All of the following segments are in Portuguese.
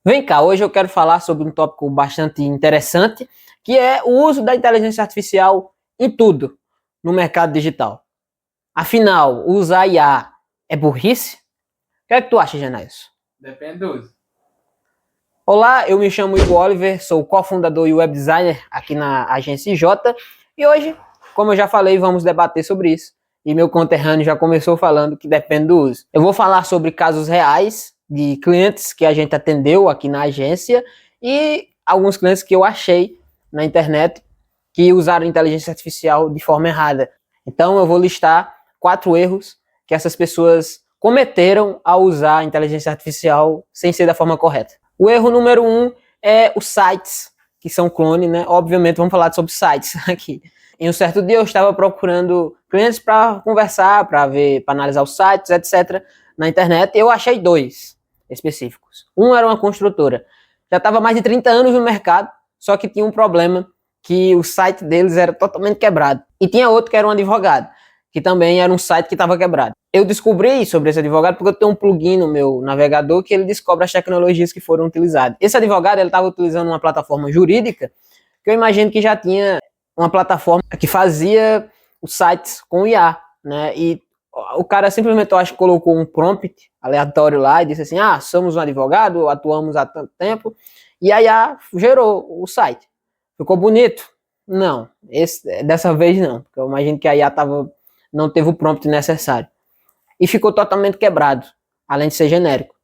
Vem cá, hoje eu quero falar sobre um tópico bastante interessante, que é o uso da inteligência artificial em tudo no mercado digital. Afinal, usar IA é burrice? O que é que tu acha, Genésio? Depende do uso. Olá, eu me chamo Igor Oliver, sou cofundador e web designer aqui na agência IJ, e hoje, como eu já falei, vamos debater sobre isso. E meu conterrâneo já começou falando que depende do uso. Eu vou falar sobre casos reais de clientes que a gente atendeu aqui na agência e alguns clientes que eu achei na internet que usaram inteligência artificial de forma errada. Então eu vou listar 4 erros que essas pessoas cometeram ao usar a inteligência artificial sem ser da forma correta. O erro número 1 é os sites, que são clone, né? Obviamente vamos falar sobre sites aqui. Em um certo dia eu estava procurando clientes para conversar, para analisar os sites, etc. na internet, e eu achei 2 específicos. Um era uma construtora. Já estava mais de 30 anos no mercado, só que tinha um problema, que o site deles era totalmente quebrado. E tinha outro que era um advogado, que também era um site que estava quebrado. Eu descobri sobre esse advogado porque eu tenho um plugin no meu navegador que ele descobre as tecnologias que foram utilizadas. Esse advogado ele estava utilizando uma plataforma jurídica que eu imagino que já tinha uma plataforma que fazia os sites com IA, né? E o cara simplesmente, eu acho que colocou um prompt aleatório lá e disse assim, somos um advogado, atuamos há tanto tempo, e a IA gerou o site. Ficou bonito? Não, dessa vez não, porque eu imagino que a IA não teve o prompt necessário. E ficou totalmente quebrado, além de ser genérico.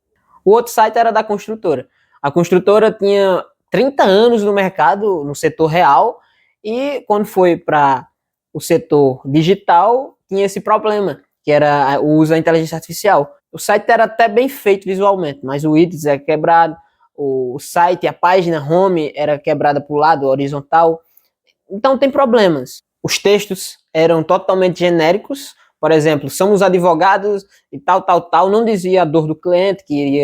O outro site era da construtora. A construtora tinha 30 anos no mercado, no setor real, e quando foi para o setor digital, tinha esse problema, que era o uso da inteligência artificial. O site era até bem feito visualmente, mas o IDES era quebrado, o site, a página home era quebrada para o lado, horizontal. Então tem problemas. Os textos eram totalmente genéricos, por exemplo, somos advogados e tal, não dizia a dor do cliente que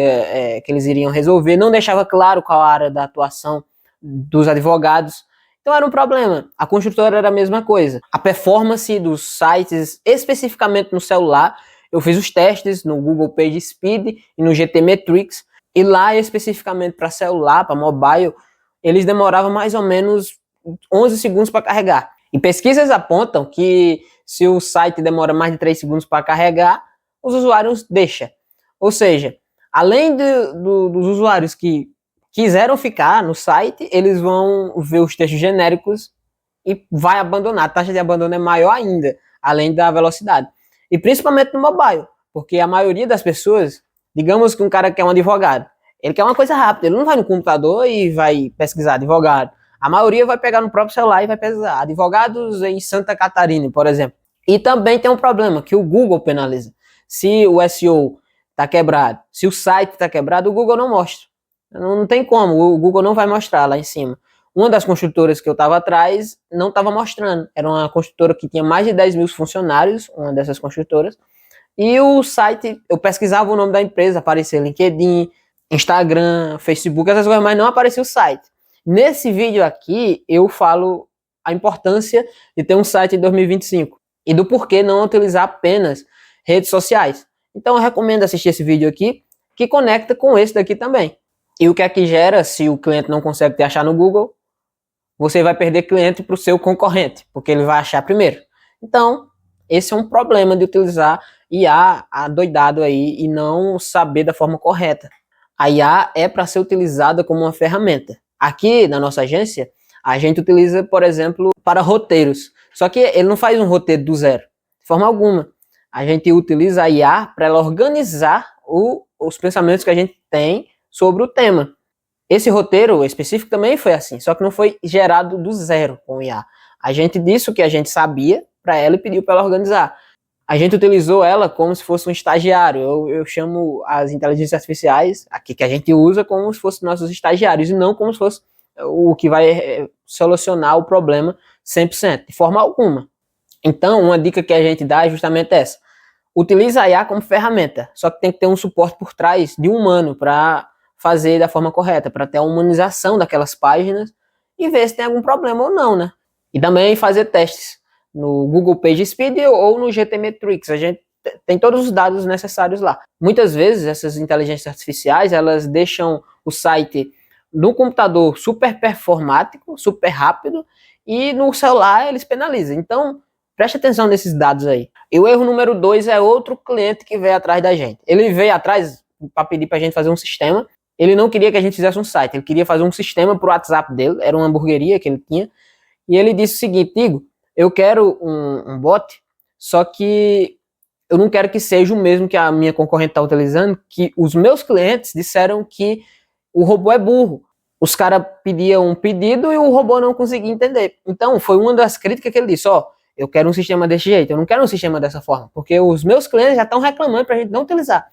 eles iriam resolver, não deixava claro qual a área da atuação dos advogados. Então era um problema. A construtora era a mesma coisa. A performance dos sites, especificamente no celular, eu fiz os testes no Google PageSpeed e no GTmetrix, e lá especificamente para celular, para mobile, eles demoravam mais ou menos 11 segundos para carregar. E pesquisas apontam que se o site demora mais de 3 segundos para carregar, os usuários deixam. Ou seja, além dos usuários que quiseram ficar no site, eles vão ver os textos genéricos e vai abandonar. A taxa de abandono é maior ainda, além da velocidade. E principalmente no mobile, porque a maioria das pessoas, digamos que um cara quer um advogado, ele quer uma coisa rápida, ele não vai no computador e vai pesquisar advogado. A maioria vai pegar no próprio celular e vai pesquisar advogados em Santa Catarina, por exemplo. E também tem um problema que o Google penaliza. Se o SEO está quebrado, se o site está quebrado, o Google não mostra. Não tem como, o Google não vai mostrar lá em cima. Uma das construtoras que eu estava atrás não estava mostrando. Era uma construtora que tinha mais de 10 mil funcionários, uma dessas construtoras. E o site, eu pesquisava o nome da empresa, aparecia LinkedIn, Instagram, Facebook, essas coisas, mas não aparecia o site. Nesse vídeo aqui, eu falo a importância de ter um site em 2025 e do porquê não utilizar apenas redes sociais. Então eu recomendo assistir esse vídeo aqui, que conecta com esse daqui também. E o que é que gera se o cliente não consegue te achar no Google? Você vai perder cliente para o seu concorrente, porque ele vai achar primeiro. Então, esse é um problema de utilizar IA adoidado aí e não saber da forma correta. A IA é para ser utilizada como uma ferramenta. Aqui na nossa agência, a gente utiliza, por exemplo, para roteiros. Só que ele não faz um roteiro do zero, de forma alguma. A gente utiliza a IA para ela organizar os pensamentos que a gente tem sobre o tema. Esse roteiro específico também foi assim, só que não foi gerado do zero com IA. A gente disse o que a gente sabia para ela e pediu para ela organizar. A gente utilizou ela como se fosse um estagiário. Eu chamo as inteligências artificiais, aqui que a gente usa, como se fossem nossos estagiários, e não como se fosse o que vai solucionar o problema 100%, de forma alguma. Então, uma dica que a gente dá é justamente essa. Utiliza a IA como ferramenta, só que tem que ter um suporte por trás de um humano para fazer da forma correta, para ter a humanização daquelas páginas e ver se tem algum problema ou não, né? E também fazer testes no Google PageSpeed ou no GTmetrix. A gente tem todos os dados necessários lá. Muitas vezes essas inteligências artificiais, elas deixam o site no computador super performático, super rápido, e no celular eles penalizam. Então, preste atenção nesses dados aí. E o erro número 2 é outro cliente que veio atrás da gente. Ele veio atrás para pedir para a gente fazer um sistema. Ele não queria que a gente fizesse um site, ele queria fazer um sistema para o WhatsApp dele, era uma hamburgueria que ele tinha. E ele disse o seguinte: Igor, eu quero um bot, só que eu não quero que seja o mesmo que a minha concorrente está utilizando, que os meus clientes disseram que o robô é burro. Os caras pediam um pedido e o robô não conseguia entender. Então, foi uma das críticas que ele disse: eu quero um sistema desse jeito, eu não quero um sistema dessa forma, porque os meus clientes já estão reclamando para a gente não utilizar.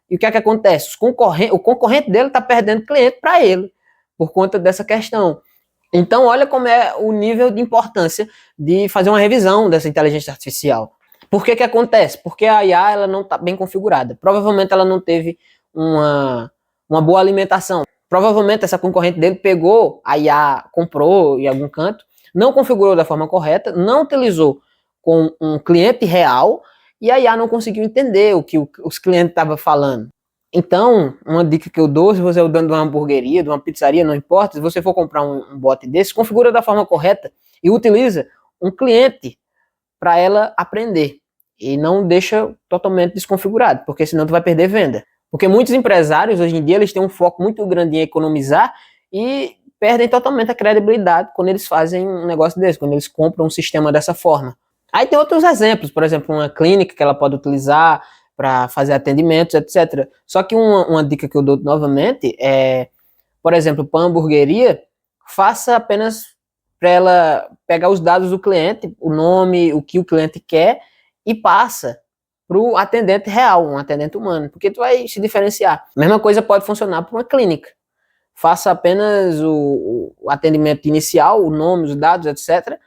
E o que é que acontece? O concorrente dele está perdendo cliente para ele, por conta dessa questão. Então, olha como é o nível de importância de fazer uma revisão dessa inteligência artificial. Por que que acontece? Porque a IA ela não está bem configurada. Provavelmente ela não teve uma boa alimentação. Provavelmente essa concorrente dele pegou a IA, comprou em algum canto, não configurou da forma correta, não utilizou com um cliente real, e a IA não conseguiu entender o que os clientes estavam falando. Então, uma dica que eu dou, se você é o dono de uma hamburgueria, de uma pizzaria, não importa, se você for comprar um bot desse, configura da forma correta e utiliza um cliente para ela aprender. E não deixa totalmente desconfigurado, porque senão tu vai perder venda. Porque muitos empresários, hoje em dia, eles têm um foco muito grande em economizar e perdem totalmente a credibilidade quando eles fazem um negócio desse, quando eles compram um sistema dessa forma. Aí tem outros exemplos, por exemplo, uma clínica que ela pode utilizar para fazer atendimentos, etc. Só que uma dica que eu dou novamente é, por exemplo, para a hamburgueria, faça apenas para ela pegar os dados do cliente, o nome, o que o cliente quer, e passa para o atendente real, um atendente humano, porque tu vai se diferenciar. A mesma coisa pode funcionar para uma clínica. Faça apenas o atendimento inicial, o nome, os dados, etc.,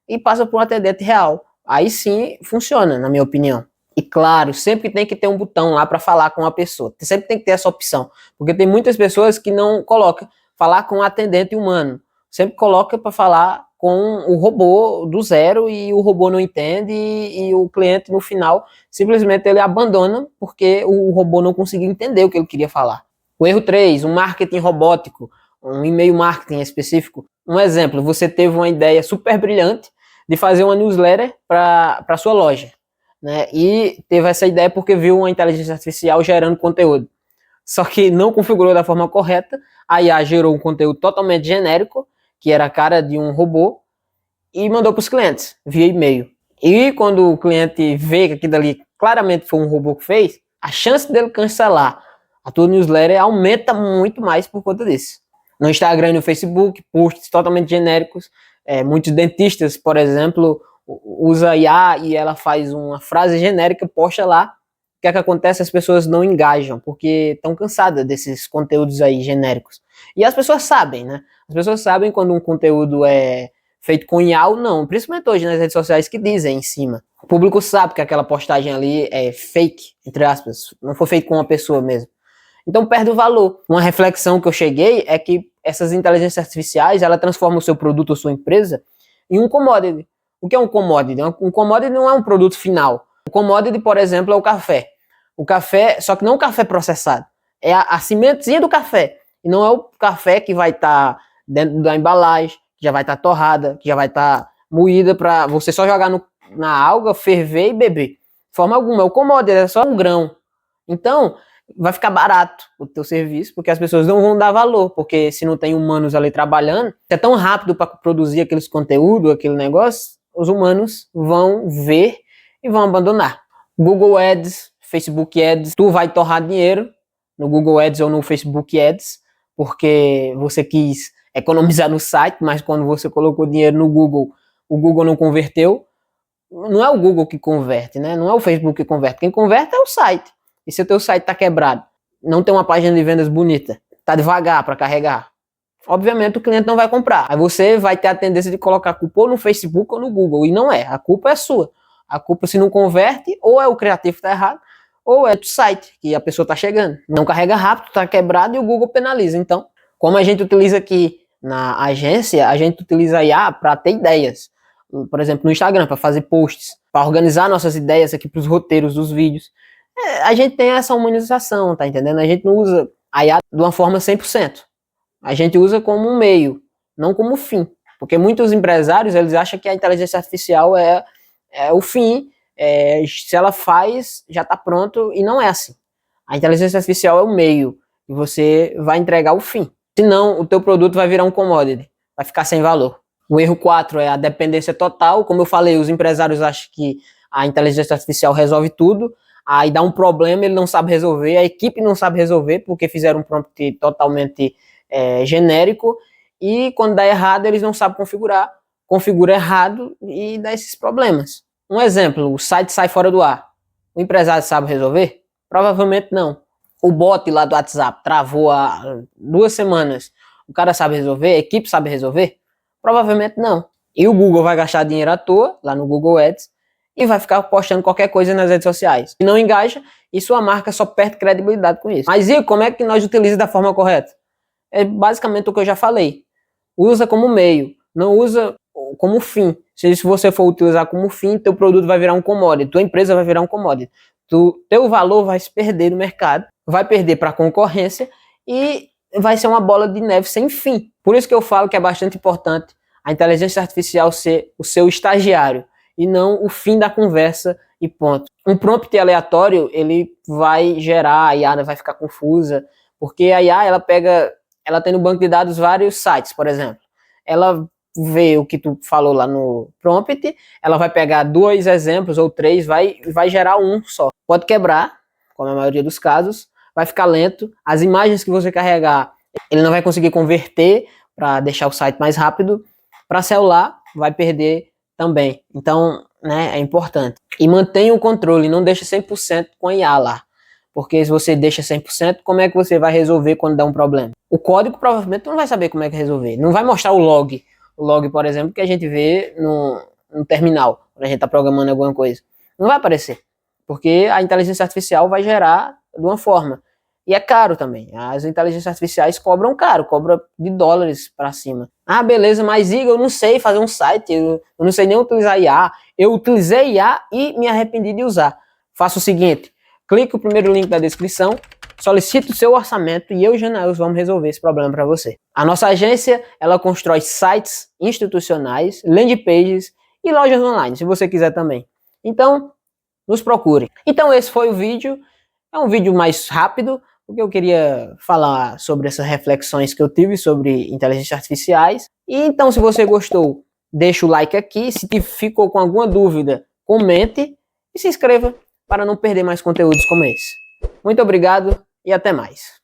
e passa para um atendente real. Aí sim funciona, na minha opinião. E claro, sempre tem que ter um botão lá para falar com a pessoa. Sempre tem que ter essa opção. Porque tem muitas pessoas que não colocam falar com um atendente humano. Sempre coloca para falar com o robô do zero e o robô não entende e o cliente no final simplesmente ele abandona porque o robô não conseguiu entender o que ele queria falar. O erro 3, um marketing robótico, um e-mail marketing específico. Um exemplo, você teve uma ideia super brilhante de fazer uma newsletter para sua loja, né? E teve essa ideia porque viu uma inteligência artificial gerando conteúdo. Só que não configurou da forma correta, a IA gerou um conteúdo totalmente genérico, que era a cara de um robô, e mandou para os clientes, via e-mail. E quando o cliente vê que aquilo ali claramente foi um robô que fez, a chance dele cancelar a tua newsletter aumenta muito mais por conta disso. No Instagram e no Facebook, posts totalmente genéricos. Muitos dentistas, por exemplo, usa IA e ela faz uma frase genérica, posta lá. O que é que acontece? As pessoas não engajam, porque estão cansadas desses conteúdos aí genéricos. E as pessoas sabem, né? As pessoas sabem quando um conteúdo é feito com IA ou não, principalmente hoje nas redes sociais que dizem em cima. O público sabe que aquela postagem ali é fake, entre aspas, não foi feito com uma pessoa mesmo. Então perde o valor. Uma reflexão que eu cheguei é que essas inteligências artificiais, ela transforma o seu produto ou sua empresa em um commodity. O que é um commodity? Um commodity não é um produto final. O commodity, por exemplo, é o café. O café, só que não o café processado. É a sementezinha do café. E não é o café que vai estar dentro da embalagem, que já vai estar torrada, que já vai estar moída para você só jogar na água, ferver e beber. De forma alguma. O commodity é só um grão. Então, vai ficar barato o teu serviço, porque as pessoas não vão dar valor, porque se não tem humanos ali trabalhando, é tão rápido para produzir aqueles conteúdos, aquele negócio, os humanos vão ver e vão abandonar. Google Ads, Facebook Ads, tu vai torrar dinheiro no Google Ads ou no Facebook Ads, porque você quis economizar no site, mas quando você colocou dinheiro no Google, o Google não converteu. Não é o Google que converte, né? Não é o Facebook que converte. Quem converte é o site. E se o teu site está quebrado, não tem uma página de vendas bonita, está devagar para carregar, obviamente o cliente não vai comprar. Aí você vai ter a tendência de colocar a culpa ou no Facebook ou no Google, e não é, a culpa é sua. A culpa, se não converte, ou é o criativo que está errado, ou é do site que a pessoa está chegando. Não carrega rápido, está quebrado e o Google penaliza. Então, como a gente utiliza aqui na agência, a gente utiliza a IA para ter ideias. Por exemplo, no Instagram, para fazer posts, para organizar nossas ideias aqui para os roteiros dos vídeos. A gente tem essa humanização, tá entendendo? A gente não usa a IA de uma forma 100%. A gente usa como um meio, não como fim. Porque muitos empresários, eles acham que a inteligência artificial é o fim, se ela faz, já está pronto, e não é assim. A inteligência artificial é o meio, e você vai entregar o fim. Senão, o teu produto vai virar um commodity, vai ficar sem valor. O erro 4 é a dependência total. Como eu falei, os empresários acham que a inteligência artificial resolve tudo, aí dá um problema, ele não sabe resolver, a equipe não sabe resolver, porque fizeram um prompt totalmente genérico, e quando dá errado, eles não sabem configurar, configura errado e dá esses problemas. Um exemplo, o site sai fora do ar. O empresário sabe resolver? Provavelmente não. O bot lá do WhatsApp travou há 2 semanas. O cara sabe resolver? A equipe sabe resolver? Provavelmente não. E o Google vai gastar dinheiro à toa, lá no Google Ads, e vai ficar postando qualquer coisa nas redes sociais. E não engaja, e sua marca só perde credibilidade com isso. Mas e como é que nós utilizamos da forma correta? É basicamente o que eu já falei. Usa como meio, não usa como fim. Se você for utilizar como fim, teu produto vai virar um commodity, tua empresa vai virar um commodity. Teu valor vai se perder no mercado, vai perder para a concorrência e vai ser uma bola de neve sem fim. Por isso que eu falo que é bastante importante a inteligência artificial ser o seu estagiário e não o fim da conversa e ponto. Um prompt aleatório, ele vai gerar, a IA vai ficar confusa, porque a IA, ela tem no banco de dados vários sites, por exemplo. Ela vê o que tu falou lá no prompt, ela vai pegar 2 exemplos ou 3, vai gerar um só. Pode quebrar, como a maioria dos casos, vai ficar lento, as imagens que você carregar, ele não vai conseguir converter para deixar o site mais rápido, para celular vai perder também. Então, né, é importante. E mantenha o controle, não deixe 100% com a IA lá. Porque se você deixa 100%, como é que você vai resolver quando dá um problema? O código provavelmente não vai saber como é que resolver. Não vai mostrar o log. O log, por exemplo, que a gente vê no terminal, quando a gente está programando alguma coisa. Não vai aparecer. Porque a inteligência artificial vai gerar de uma forma. E é caro também. As inteligências artificiais cobram caro, cobra de dólares para cima. Ah, beleza, mas Igor, eu não sei fazer um site, eu não sei nem utilizar IA. Eu utilizei IA e me arrependi de usar. Faça o seguinte, clique no primeiro link da descrição, solicite o seu orçamento e eu e o Janael vamos resolver esse problema para você. A nossa agência, ela constrói sites institucionais, landing pages e lojas online, se você quiser também. Então, nos procure. Então esse foi o vídeo. É um vídeo mais rápido, porque eu queria falar sobre essas reflexões que eu tive sobre inteligências artificiais. E então, se você gostou, deixa o like aqui. Se ficou com alguma dúvida, comente e se inscreva para não perder mais conteúdos como esse. Muito obrigado e até mais.